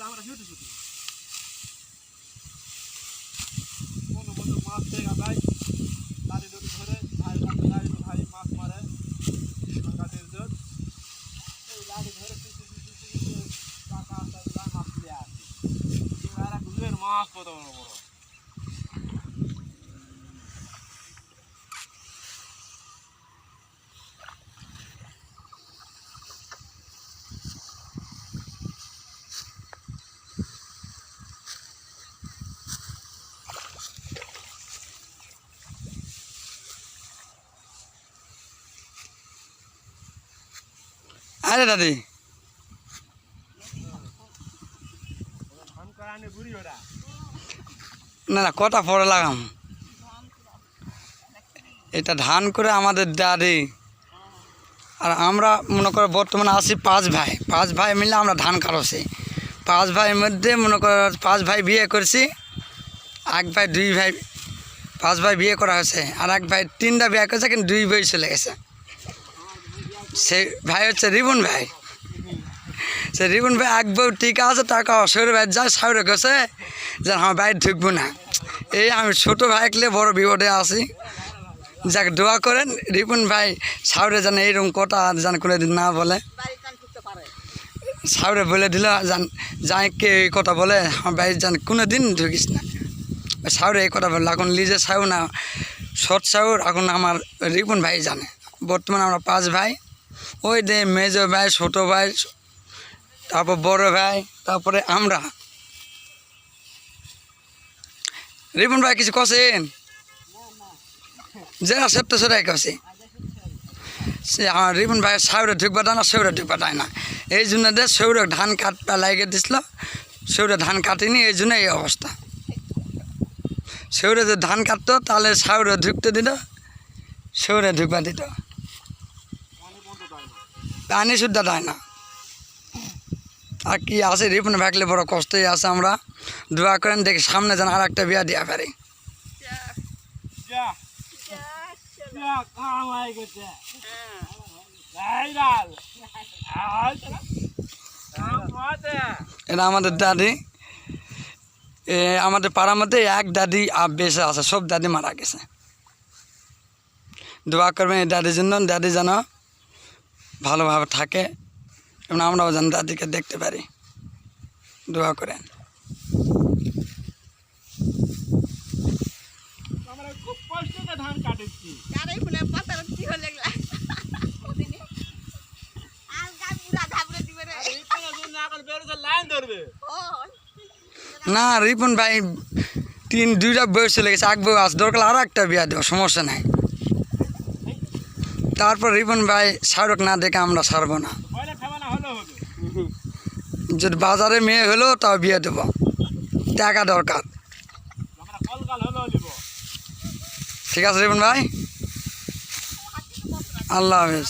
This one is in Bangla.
আমরা ছুটি ছুটি কোনো কোনো মাছ থেকে ভাই লাড়ি দড়ি ধরে ভাই ভাই মাছ মারে কাঠের জোর এই লাড়ি ধরে টাকা মাছ তুলে আসে এরা গুলের মাছ কত বড় বড় আরে দাদি না না কটা পরে লাগাম এটা ধান করে আমাদের দাদি আর আমরা মনে করো বর্তমানে আছি 5 ভাই 5 ভাই মিলে আমরা ধান কাটছি 5 ভাইয়ের মধ্যে মনে করো 5 ভাই বিয়ে করছি 1 ভাই 2 ভাই 5 ভাই বিয়ে করা হয়েছে আর 1 ভাই 3টা বিয়ে করেছে কিন্তু 2 বই চলে গেছে সেই ভাই হচ্ছে রিবন ভাই সে রিবন ভাই 1 বউ টিকা আছে টাকা সৌরে ভাই যায় সাউরে গেছে যে আমার বাইরে ঢুকবো না এই আমি ছোটো ভাইকলে বড় বিপদে আছি যাকে দোয়া করেন রিপন ভাই সাউরে যেন এইরকম কথা যেন কোনো দিন না বলে সাউরে বলে দিল যাই কে এই কথা বলে আমার ভাই যেন কোনো দিন ঢুকিস না সাউরে এই কথা বললো এখন লিজে সাউ না শর্ট সাউর এখন আমার রিপন ভাই জানে বর্তমানে আমরা 5 ভাই ওই দে মেজো ভাই ছোটো ভাই তারপর বড় ভাই তারপরে আমরা রিপন ভাই কিছু কছেন যে সত্য সেটাই কছে সে আমার রিপন ভাই সাউরে ঢুকবা দেয় না সৌরে ঢুকবা দেয় না এই জন্য দে সৌরে ধান কাটটা লাগিয়ে দিছিল সৌরে ধান কাটিনি এই জন্য এই অবস্থা সৌরে যদি ধান কাটতো তাহলে সাউরে ঢুকতে দিত সৌরে ঢুকবা দিত পানি শুদ্ধ দেয় না আর কি আছে রিপন ভাগলে বড় কষ্টই আছে আমরা দোয়া করেন দেখি সামনে যেন আর একটা বিয়া দিয়া পারি এটা আমাদের দাদি আমাদের পাড়ার মধ্যে 1 দাদি আর বেঁচে আছে সব দাদি মারা গেছে দোয়া করবেন এই দাদির জন্য দাদি যেন ভালোভাবে থাকে এবং আমরাও যেন দাদিকে দেখতে পারি দোয়া করেন আমরা খুব কষ্টে ধান কাটেছি আরে ফুলে পাতা কি হলে লাগলা আর গাছ পুরা ধাবরে দিবে রে এই কোন জন্য এখন বেরোতে লাইন ধরবে ও না রিপন ভাই 2টা বউ চলে গেছে 1 বউ আছে দরকার আর একটা বিয়া দেওয়া সমস্যা নাই তারপর রিপন ভাই শাহরুখ না দেখে আমরা ছাড়বো না পয়লা খাওয়া না হলো হবে যদি বাজারে মেয়ে হলো তাও বিয়ে দেবো টাকা দরকার আমরা কলকাল হলো নিব ঠিক আছে রিপন ভাই আল্লাহ হাফেজ